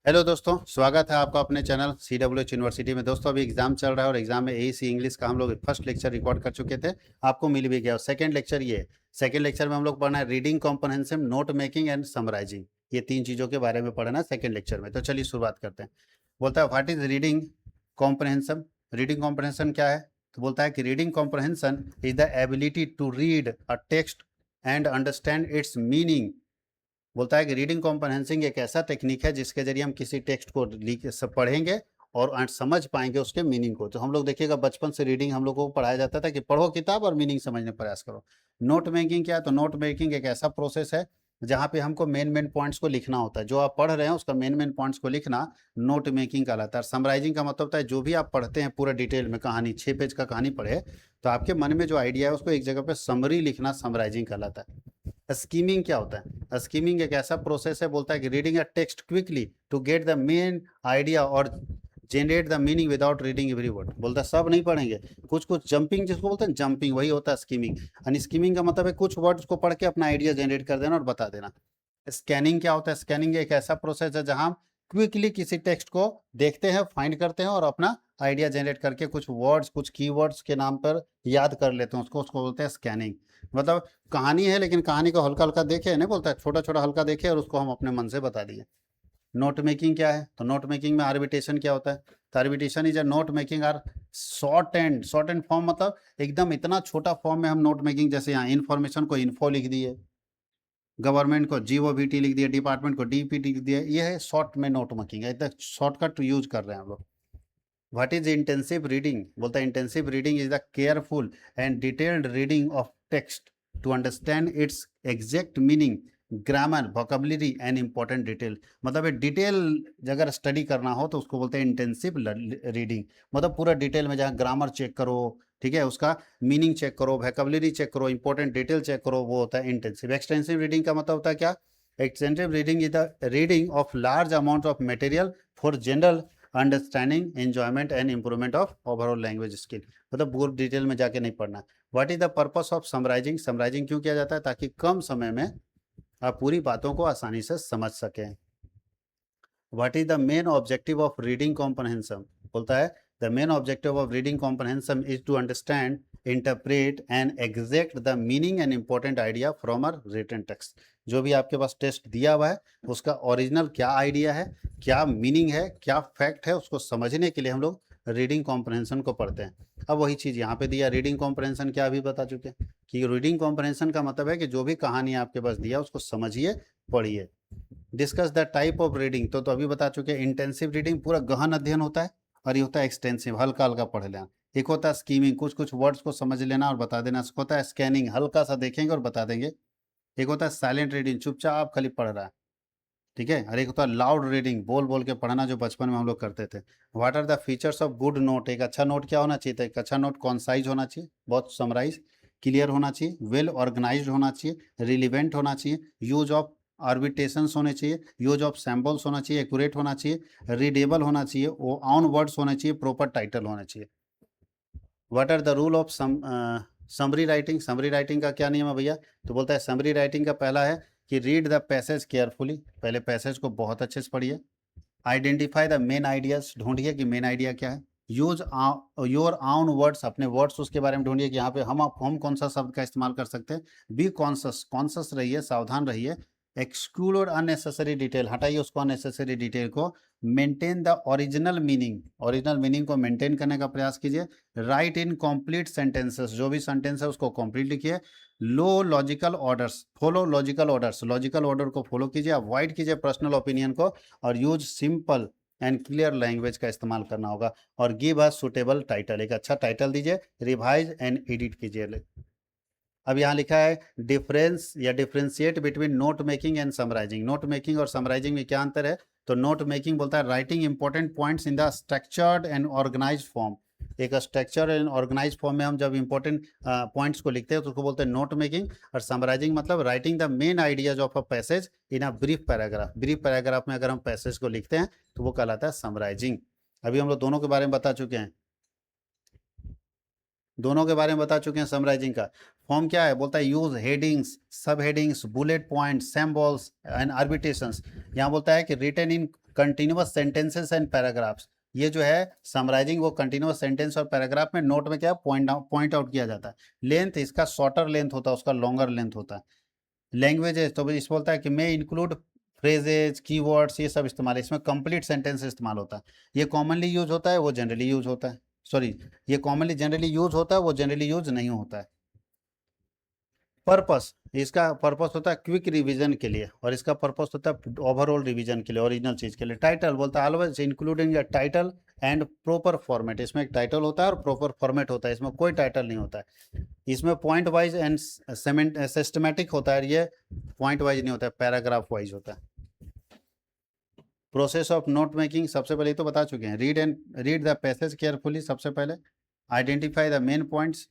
Hello दोस्तों, स्वागत है आपका अपने चैनल CWH यूनिवर्सिटी में। दोस्तों अभी एग्जाम चल रहा है और एग्जाम में AEC इंग्लिश का हम लोग फर्स्ट लेक्चर रिकॉर्ड कर चुके थे, आपको मिल भी गया। और सेकंड लेक्चर ये है। सेकंड लेक्चर में हम लोग पढ़ना है reading comprehensive, note making and summarising. ये तीन चीज़ों के बारे में पढ़ना है सेकंड लेक्चर में। तो चलिए शुरुआत करते हैं। बोलता है what is reading comprehension. Reading comprehension क्या है? तो बोलता है कि reading comprehension is the ability to read a text and understand its meaning. बोलता है कि रीडिंग कॉम्प्रहेंसिंग एक ऐसा टेक्निक है जिसके जरिए हम किसी टेक्स्ट को पढ़ेंगे और समझ पाएंगे उसके मीनिंग को। तो हम लोग देखिएगा बचपन से रीडिंग हम लोग को पढ़ाया जाता था कि पढ़ो किताब और मीनिंग समझने का प्रयास करो। नोट मेकिंग क्या है? तो नोट मेकिंग एक ऐसा प्रोसेस है जहाँ पे हमको मेन मेन पॉइंट्स को लिखना होता है। जो आप पढ़ रहे हैं उसका मेन मेन पॉइंट्स को लिखना नोट मेकिंग कहलाता है। समराइजिंग का मतलब होता है जो भी आप पढ़ते हैं पूरा डिटेल में, कहानी 6 पेज का कहानी पढ़े तो आपके मन में जो आइडिया है उसको एक जगह पे समरी लिखना समराइजिंग कहलाता है। स्कीमिंग क्या होता है? स्कीमिंग एक ऐसा प्रोसेस है, बोलता है कि reading a text quickly to get the main idea और generate the meaning without reading every word. बोलता है सब नहीं पढ़ेंगे, कुछ कुछ जंपिंग, जिसको बोलते हैं जंपिंग, वही होता है स्कीमिंग। यानी स्कीमिंग का मतलब है कुछ वर्ड्स को पढ़ के अपना आइडिया जनरेट कर देना और बता देना। स्कैनिंग क्या होता है? स्कैनिंग एक ऐसा प्रोसेस है जहां हम क्विकली किसी टेक्स्ट को देखते हैं, फाइंड करते हैं और अपना आइडिया जनरेट करके कुछ वर्ड्स, कुछ कीवर्ड्स के नाम पर याद कर लेते हैं, उसको उसको बोलते हैं स्कैनिंग। मतलब कहानी है लेकिन कहानी को हल्का हल्का देखे, नहीं बोलता है छोटा छोटा हल्का देखे और उसको हम अपने मन से बता दिए। नोट मेकिंग क्या है? तो नोट मेकिंग में आर्बिटेशन क्या होता है? तो abbreviation is a note making or short and form, मतलब एकदम इतना छोटा फॉर्म में हम नोट मेकिंग, जैसे यहाँ इन्फॉर्मेशन को इन्फो लिख दिए, गवर्नमेंट को GOVT लिख दिया, डिपार्टमेंट को DPT लिख दिया। ये है शॉर्ट में नोट मेकिंग, इतना शॉर्टकट यूज कर रहे हैं हम लोग। What is intensive reading? बोलता है intensive reading is the careful and detailed reading of text to understand its exact meaning, grammar, vocabulary and important detail. मतलब डिटेल अगर स्टडी करना हो तो उसको बोलते हैं इंटेंसिव रीडिंग। मतलब पूरा डिटेल में जहाँ ग्रामर चेक करो, ठीक है, उसका मीनिंग चेक करो, वोकेबलरी चेक करो, इंपॉर्टेंट डिटेल चेक करो, वो होता है इंटेंसिव। एक्सटेंसिव रीडिंग का मतलब होता है क्या? Extensive reading is the reading of large amount of material for general understanding, enjoyment and improvement of overall language skill. मतलब बहुत डिटेल में जाके नहीं पढ़ना। What is the purpose of summarising? Summarising क्यों किया जाता है? ताकि कम समय में आप पूरी बातों को आसानी से समझ सकें। What is the main objective of reading comprehension? बोलता है the main objective of reading comprehension is to understand, interpret and exact the meaning and important idea from a written text. जो भी आपके पास टेक्स्ट दिया हुआ है उसका ओरिजिनल क्या आइडिया है, क्या मीनिंग है, क्या फैक्ट है, उसको समझने के लिए हम लोग रीडिंग कॉम्प्रहेंशन को पढ़ते हैं। अब वही चीज़ यहाँ पे दिया, रीडिंग कॉम्प्रहेंशन क्या अभी बता चुके हैं कि रीडिंग कॉम्प्रहेंशन का मतलब है कि जो भी कहानी आपके पास दिया उसको समझिए, पढ़िए। Discuss the type of reading, तो अभी बता चुके हैं इंटेंसिव रीडिंग पूरा गहन अध्ययन होता है और ये होता है एक्सटेंसिव, हल्का हल्का पढ़ लेना। एक होता है स्कीमिंग, कुछ कुछ वर्ड्स को समझ लेना और बता देना। एक होता है स्कैनिंग, हल्का सा देखेंगे और बता देंगे। एक होता है साइलेंट रीडिंग, चुपचाप खाली पढ़ रहा है, ठीक है। और एक होता है लाउड रीडिंग, बोल बोल के पढ़ना, जो बचपन में हम लोग करते थे। What are the features of good note? एक अच्छा नोट क्या होना चाहिए? तो एक अच्छा नोट कॉन्साइज होना चाहिए, बहुत समराइज, क्लियर होना चाहिए, वेल ऑर्गेनाइज्ड होना चाहिए, रिलीवेंट होना चाहिए, यूज ऑफ आर्बिटेशंस होने चाहिए, यूज ऑफ सैम्पल्स होना चाहिए, एक्यूरेट होना चाहिए, रीडेबल होना चाहिए, वो ऑन वर्ड्स होने चाहिए, प्रॉपर टाइटल होना चाहिए। What are the rule of summary writing? Summary writing का क्या नियम है भैया? तो बोलता है समरी राइटिंग का पहला है कि रीड द पैसेज केयरफुली, पहले पैसेज को बहुत अच्छे से पढ़िए। आइडेंटिफाई द मेन आइडियाज, ढूंढिए कि मेन आइडिया क्या है। यूज योर आउन वर्ड्स, अपने वर्ड्स उसके बारे में ढूंढिए कि यहाँ पे हम कौन सा शब्द का इस्तेमाल कर सकते हैं। बी कॉन्शस, कॉन्शस रहिए, सावधान रहिए। एक्सक्लूड और अननेसेसरी डिटेल, हटाइए उसको, अननेसेसरी डिटेल को। Maintain the original meaning, original meaning को मेंटेन करने का प्रयास कीजिए। राइट इन कंप्लीट सेंटेंसेस, जो भी सेंटेंस है उसको कंप्लीट लिखिए। लो logical orders, follow logical orders, logical order को फॉलो कीजिए, अवॉइड कीजिए पर्सनल ओपिनियन को, और use simple and clear language का इस्तेमाल करना होगा। और गिव अ सुटेबल टाइटल, एक अच्छा टाइटल दीजिए, रिवाइज एंड एडिट कीजिए। अब यहाँ लिखा है डिफरेंस या differentiate between note making and summarising. Note making और समराइजिंग में क्या अंतर है? तो नोट मेकिंग बोलता है writing important points in the structured and organised form. एक स्ट्रक्चर एंड ऑर्गेनाइज फॉर्म में हम जब इंपॉर्टेंट पॉइंट्स को लिखते हैं तो उसको बोलते हैं नोट मेकिंग। और समराइजिंग मतलब writing the main ideas of a passage in a brief paragraph. Brief paragraph में अगर हम पैसेज को लिखते हैं तो वो कहलाता है समराइजिंग। अभी हम लोग दोनों के बारे में बता चुके हैं, दोनों के बारे में बता चुके हैं। समराइजिंग का फॉर्म क्या है? बोलता है use headings, subheadings, bullet points, symbols and abbreviations. यहाँ बोलता है कि written in continuous sentences and paragraphs. ये जो है समराइजिंग वो कंटिन्यूअस सेंटेंस और पैराग्राफ में नोट में क्या पॉइंट आउट किया जाता है। लेंथ इसका शॉर्टर लेंथ होता है, उसका लॉन्गर लेंथ होता है। लैंग्वेजेस तो इस बोलता है कि मैं इंक्लूड फ्रेजेज कीवर्ड्स ये सब इस्तेमाल, इसमें कंप्लीट सेंटेंस इस्तेमाल होता है। ये कॉमनली यूज होता है, वो जनरली यूज होता है, सॉरी ये कॉमनली जनरली यूज होता है, वो जनरली यूज नहीं होता है। पर्पस, इसका पर्पस होता है क्विक रिवीजन के लिए और इसका पर्पस होता है ओवरऑल रिवीजन के लिए, ओरिजिनल चीज के लिए। टाइटल बोलता है always including title and proper format, इसमें एक टाइटल होता है और प्रॉपर फॉर्मेट होता है, इसमें कोई टाइटल नहीं होता है। इसमें पॉइंट वाइज एंड सिस्टमेटिक होता है, ये पॉइंट वाइज नहीं होता है, पैराग्राफ वाइज होता है। प्रोसेस ऑफ नोट मेकिंग सबसे पहले तो बता चुके हैं, रीड द पैसेज केयरफुली सबसे पहले, identify the main points,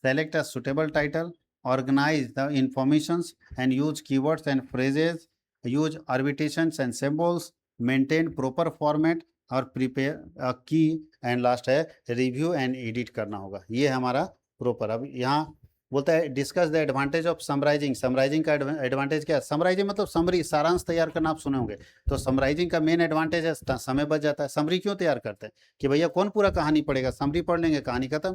select a suitable title, organize the informations and use keywords and phrases, use abbreviations and symbols, maintain proper format और prepare a key and last है review and edit करना होगा। ये हमारा proper. अब यहाँ बोलता है discuss the advantage of summarising. Summarising का एडवांटेज क्या है? समराइजिंग मतलब समरी, सारांश तैयार करना, आप सुने होंगे। तो समराइजिंग का मेन एडवांटेज है समय बच जाता है। समरी क्यों तैयार करते हैं कि भैया कौन पूरा कहानी पढ़ेगा, समरी पढ़ लेंगे, कहानी खत्म।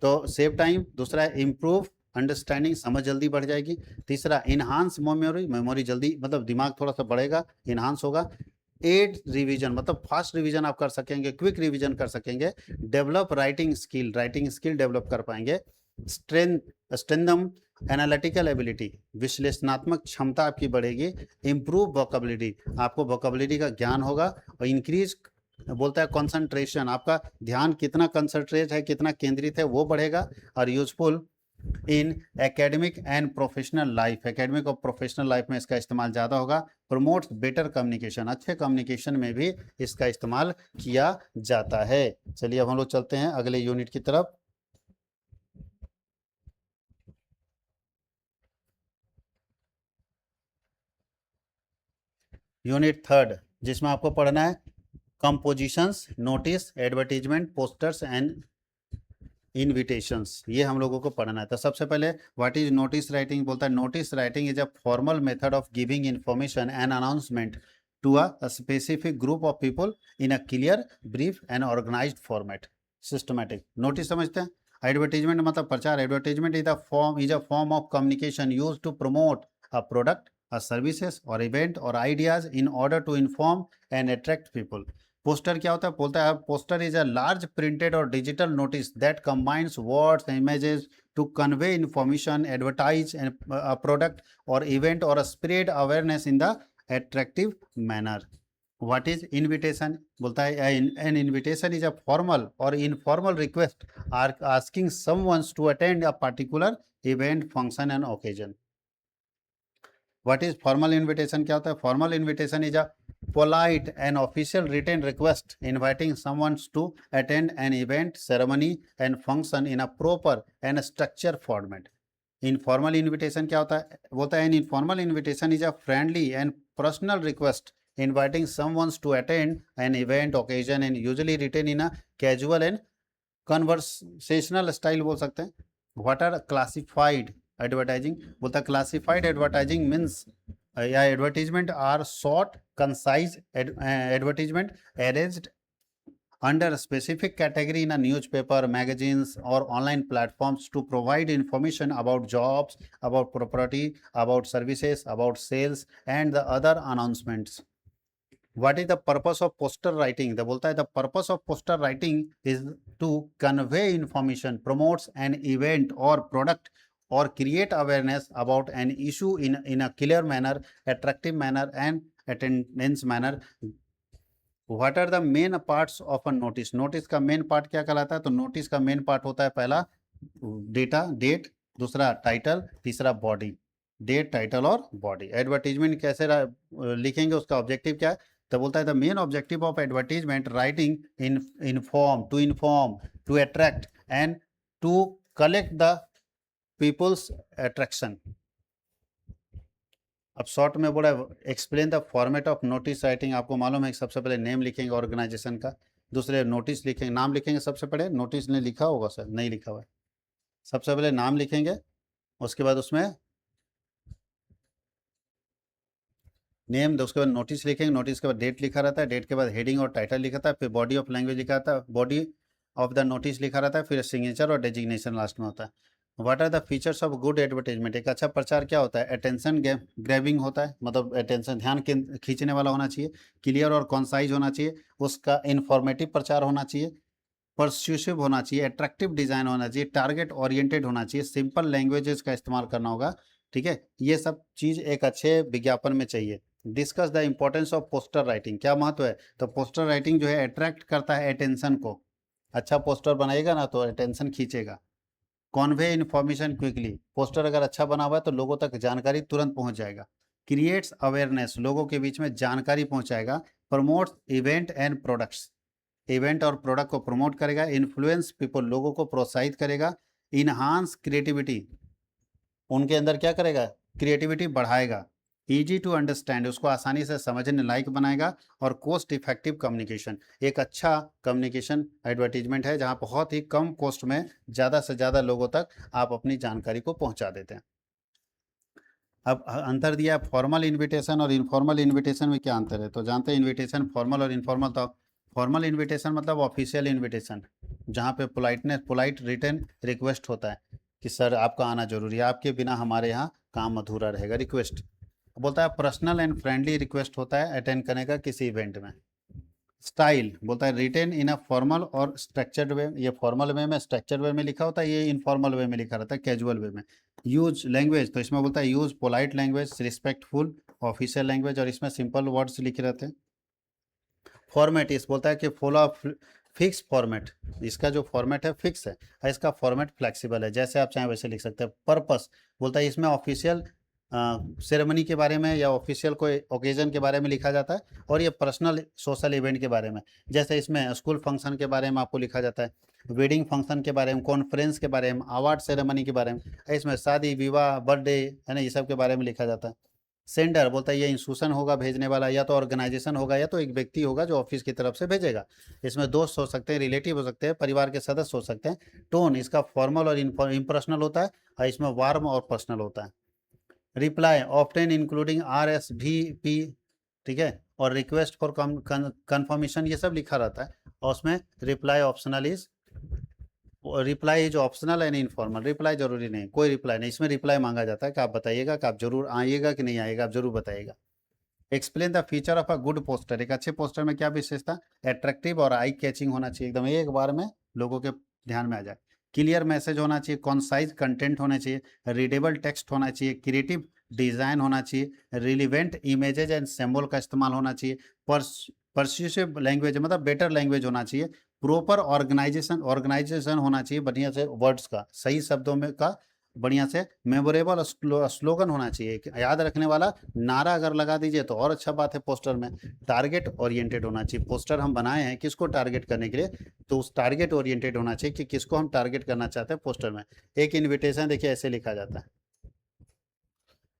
तो सेव टाइम। दूसरा है इम्प्रूव अंडरस्टैंडिंग, समझ जल्दी बढ़ जाएगी। तीसरा इनहांस मेमोरी, मेमोरी जल्दी मतलब दिमाग थोड़ा सा बढ़ेगा, इनहांस होगा। एड रिवीजन मतलब फास्ट रिवीजन आप कर सकेंगे, क्विक रिवीजन कर सकेंगे। Develop writing skill, writing skill develop कर पाएंगे। स्ट्रेंथन एनालिटिकल एबिलिटी, विश्लेषणात्मक क्षमता आपकी बढ़ेगी। इम्प्रूव वोकेबलरी, आपको वोकेबलरी का ज्ञान होगा। और इंक्रीज बोलता है कंसंट्रेशन, आपका ध्यान कितना कंसंट्रेट है, कितना केंद्रित है, वो बढ़ेगा। और useful in academic and professional life, academic और प्रोफेशनल लाइफ में इसका इस्तेमाल ज़्यादा होगा। प्रमोट्स बेटर कम्युनिकेशन, अच्छे कम्युनिकेशन में भी इसका इस्तेमाल किया जाता है। चलिए अब हम लोग चलते हैं अगले यूनिट की तरफ। यूनिट थर्ड, जिसमें आपको पढ़ना है compositions, notice, advertisement, posters and invitations, ये हम लोगों को पढ़ना है। तो सबसे पहले व्हाट इज नोटिस राइटिंग, बोलता है notice writing is a formal method of giving information and announcement to a specific group of people in a clear, brief and organised format, systematic. Notice समझते हैं। एडवर्टीजमेंट मतलब प्रचार। Advertisement is a form of communication use to promote a product, a services or event or ideas in order to inform and attract people. Poster क्या होता है? बोलता है poster is a large printed और digital notice that combines words images to convey information, advertise a product और event और spread awareness in the attractive manner. What is invitation, बोलता है an invitation is a formal और informal request asking someone to attend a particular event, function and occasion. What is formal invitation? क्या होता है? Formal invitation is a polite and official written request inviting someone to attend an event, ceremony and function in a proper and structured format. Informal invitation क्या होता है? बोलता है an informal invitation is a friendly and personal request inviting someone to attend an event, occasion and usually written in a casual and conversational style बोल सकते हैं। What are classified advertising, बोलता है क्लासिफाइड एडवर्टाइजिंग मीन्स या advertisement are short concise advertisement arranged under a specific category in a newspaper, magazines or online platforms to provide information about jobs, about property, about services, about sales and the other announcements. What is the purpose of poster writing? The बोलता है the purpose of poster writing is to convey information, promotes an event or product or create awareness about an issue in a clear manner, attractive manner and attendance manner. What are the main parts of a notice? Notice का main part क्या कहलाता है? तो notice का main part होता है पहला data, date, दूसरा टाइटल, तीसरा बॉडी। डेट, टाइटल और बॉडी। एडवर्टीजमेंट कैसे लिखेंगे, उसका ऑब्जेक्टिव क्या है? तो बोलता है the main objective of advertisement writing inform, to attract and to collect the peoples attraction. अब शॉर्ट में बोला explain the format of notice writing. आपको मालूम है कि सबसे पहले नेम लिखेंगे ऑर्गेनाइजेशन का, दूसरे नोटिस लिखेंगे, नाम लिखेंगे सबसे पहले। नोटिस ने लिखा होगा सर, नहीं लिखा हुआ है। सबसे पहले नाम लिखेंगे, उसके बाद उसमें नेम, उसके बाद नोटिस लिखेंगे, नोटिस के बाद डेट लिखा रहता है, डेट के बाद हेडिंग और टाइटल लिखा था, फिर बॉडी ऑफ लैंग्वेज लिखा था, बॉडी ऑफ द नोटिस लिखा रहता है, फिर सिग्नेचर और डेजिग्नेशन लास्ट में होता है। What are the features of good advertisement? एक अच्छा प्रचार क्या होता है? अटेंशन ग्रैबिंग होता है, मतलब अटेंशन ध्यान खींचने वाला होना चाहिए, क्लियर और कॉन्साइज होना चाहिए, उसका इंफॉर्मेटिव प्रचार होना चाहिए, परस्यूसिव होना चाहिए, अट्रैक्टिव डिजाइन होना चाहिए, टारगेट ओरिएंटेड होना चाहिए, सिंपल लैंग्वेजेस का इस्तेमाल करना होगा। ठीक है, ये सब चीज एक अच्छे विज्ञापन में चाहिए। Discuss the importance of poster writing, क्या महत्व है? तो पोस्टर राइटिंग जो है अट्रैक्ट करता है अटेंशन को, अच्छा पोस्टर बनाएगा ना तो अटेंशन खींचेगा। कॉन्वे इन्फॉर्मेशन क्विकली, पोस्टर अगर अच्छा बना हुआ है तो लोगों तक जानकारी तुरंत पहुंच जाएगा। क्रिएट्स अवेयरनेस, लोगों के बीच में जानकारी पहुंचाएगा। Promotes event and products, event और प्रोडक्ट को प्रमोट करेगा। इन्फ्लुएंस पीपल, लोगों को प्रोत्साहित करेगा। इनहांस क्रिएटिविटी, उनके अंदर क्या करेगा? क्रिएटिविटी बढ़ाएगा। ईजी टू अंडरस्टैंड, उसको आसानी से समझने लायक बनाएगा। और कॉस्ट इफेक्टिव कम्युनिकेशन, एक अच्छा कम्युनिकेशन एडवर्टीजमेंट है जहां बहुत ही कम कॉस्ट में ज़्यादा से ज़्यादा लोगों तक आप अपनी जानकारी को पहुंचा देते हैं। अब अंतर दिया है फॉर्मल इनविटेशन और इनफॉर्मल इनविटेशन में, क्या अंतर है? तो जानते हैं इनविटेशन फॉर्मल और इनफॉर्मल। तो फॉर्मल इनविटेशन मतलब ऑफिशियल इनविटेशन, जहाँ पे पोलाइट रिटर्न रिक्वेस्ट होता है कि सर आपका आना जरूरी है, आपके बिना हमारे यहाँ काम अधूरा रहेगा, रिक्वेस्ट। बोलता है पर्सनल एंड फ्रेंडली रिक्वेस्ट होता है अटेंड करने का किसी इवेंट में। स्टाइल बोलता है रिटेन इन अ फॉर्मल और स्ट्रक्चर्ड वे, ये फॉर्मल वे में स्ट्रक्चर्ड वे में लिखा होता है, ये इनफॉर्मल वे में लिखा रहता है, कैजुअल वे में। यूज लैंग्वेज, तो इसमें बोलता है use polite language, respectful official language, और इसमें सिंपल वर्ड्स लिखे रहते हैं। फॉर्मेट, इस बोलता है कि फॉलो फिक्स फॉर्मेट, इसका जो फॉर्मेट है फिक्स है और इसका फॉर्मेट फ्लेक्सिबल है, जैसे आप चाहें वैसे लिख सकते हैं। पर्पस बोलता है इसमें ऑफिशियल सेरेमनी के बारे में या ऑफिशियल कोई ओकेजन के बारे में लिखा जाता है, और ये पर्सनल सोशल इवेंट के बारे में, जैसे इसमें स्कूल फंक्शन के बारे में आपको लिखा जाता है, वेडिंग फंक्शन के बारे में, कॉन्फ्रेंस के बारे में, अवार्ड सेरेमनी के बारे में, इसमें शादी विवाह बर्थडे है ना, ये सब के बारे में लिखा जाता है। सेंडर बोलता है ये इंस्टीट्यूशन होगा भेजने वाला, या तो ऑर्गेनाइजेशन होगा या तो एक व्यक्ति होगा जो ऑफिस की तरफ से भेजेगा। इसमें दोस्त हो सकते हैं, रिलेटिव हो सकते हैं, परिवार के सदस्य हो सकते हैं। टोन इसका फॉर्मल और इम्पर्सनल होता है और इसमें वार्म और पर्सनल होता है। रिप्लाई ऑफ्टन इंक्लूडिंग RSVP, ठीक है, और रिक्वेस्ट फॉर कंफर्मेशन, ये सब लिखा रहता है। और उसमें रिप्लाई ऑप्शनल इज, रिप्लाई जो ऑप्शनल है, नहीं इनफॉर्मल, रिप्लाई जरूरी नहीं, कोई रिप्लाई नहीं, इसमें रिप्लाई मांगा जाता है कि आप बताइएगा कि आप जरूर आइएगा कि नहीं आइएगा, आप जरूर बताइएगा। Explain the feature of a good poster, एक अच्छे पोस्टर में क्या विशेषता? अट्रैक्टिव और आई कैचिंग होना चाहिए, एकदम एक बार में लोगों के ध्यान में आ जाए। क्लियर मैसेज होना चाहिए, कॉन्साइज कंटेंट होना चाहिए, रीडेबल टेक्स्ट होना चाहिए, क्रिएटिव डिजाइन होना चाहिए, रिलीवेंट इमेजेज एंड सिंबल का इस्तेमाल होना चाहिए, परस्यूसिव लैंग्वेज मतलब बेटर लैंग्वेज होना चाहिए, प्रॉपर ऑर्गेनाइजेशन होना चाहिए, बढ़िया से वर्ड्स का सही शब्दों में का बढ़िया से, मेमोरेबल स्लोगन होना चाहिए, याद रखने वाला नारा अगर लगा दीजिए तो और अच्छा बात है पोस्टर में। टारगेट ओरिएंटेड होना चाहिए, पोस्टर हम बनाए हैं किसको टारगेट करने के लिए, तो उस टारगेट ओरिएंटेड होना चाहिए कि किसको हम टारगेट करना चाहते हैं पोस्टर में। एक इन्विटेशन देखिए ऐसे लिखा जाता है,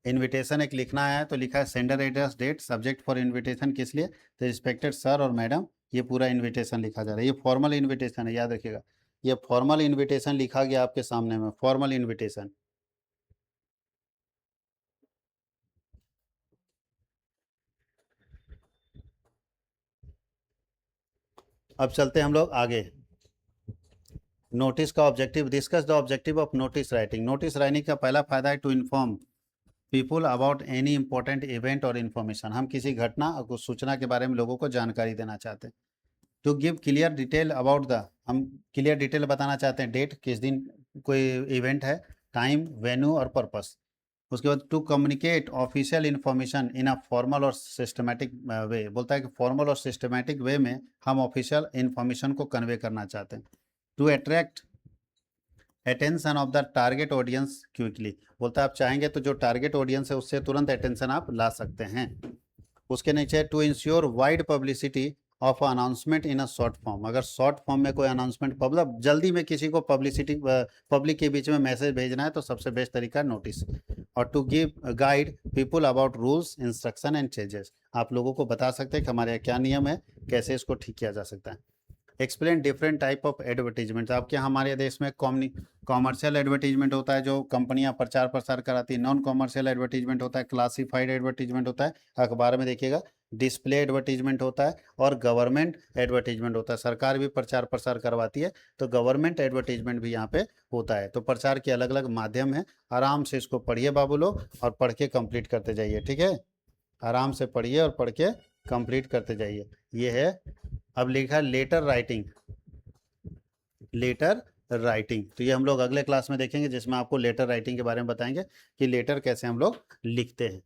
इनविटेशन एक लिखना है तो लिखा है sender address date subject for invitation, किस लिए? तो रिस्पेक्टेड सर और मैडम, ये पूरा इनविटेशन लिखा जा रहा है। ये फॉर्मल इनविटेशन है, याद रखिएगा, ये फॉर्मल इनविटेशन लिखा गया आपके सामने में, फॉर्मल इनविटेशन। अब चलते हैं हम लोग आगे। नोटिस का objective, discuss the objective of notice writing. Notice writing का पहला फायदा है to inform people about any important event और इन्फॉर्मेशन, हम किसी घटना और कुछ सूचना के बारे में लोगों को जानकारी देना चाहते हैं। To give clear detail about the, हम क्लियर डिटेल बताना चाहते हैं, डेट किस दिन कोई इवेंट है, टाइम वेन्यू और पर्पस। उसके बाद to communicate official information in a formal और सिस्टमेटिक वे, बोलता है कि फॉर्मल और सिस्टमेटिक वे में हम ऑफिशियल इन्फॉर्मेशन को कन्वे करना चाहते हैं। To attract attention of the target audience quickly, बोलता है आप चाहेंगे तो जो टारगेट ऑडियंस है उससे तुरंत अटेंशन आप ला सकते हैं। उसके नीचे to ensure wide publicity of announcement in a short form, अगर शॉर्ट फॉर्म में कोई अनाउंसमेंट मतलब जल्दी में किसी को पब्लिसिटी पब्लिक के बीच में मैसेज भेजना है तो सबसे बेस्ट तरीका नोटिस। और to give guide people about rules instruction and changes, आप लोगों को बता सकते हैं कि हमारे यहाँ क्या नियम है, कैसे इसको ठीक किया जा सकता है। Explain different type of advertisement. आपके यहाँ हमारे देश में कॉमर्शियल एडवर्टीजमेंट होता है जो कंपनियां प्रचार प्रसार कराती है, नॉन कॉमर्शियल एडवर्टीजमेंट होता है, क्लासिफाइड एडवर्टीजमेंट होता है, अखबार में देखिएगा, डिस्प्ले एडवर्टीजमेंट होता है, और गवर्नमेंट एडवर्टीजमेंट होता है, सरकार भी प्रचार प्रसार करवाती है, तो गवर्नमेंट एडवर्टीजमेंट भी यहाँ पे होता है। तो प्रचार के अलग अलग माध्यम है, आराम से इसको पढ़िए बाबू लोग और पढ़ के कंप्लीट करते जाइए, ठीक है, आराम से पढ़िए और पढ़ के कंप्लीट करते जाइए। ये है, अब लिखा लेटर राइटिंग, लेटर राइटिंग, तो ये हम लोग अगले क्लास में देखेंगे जिसमें आपको लेटर राइटिंग के बारे में बताएंगे कि लेटर कैसे हम लोग लिखते हैं।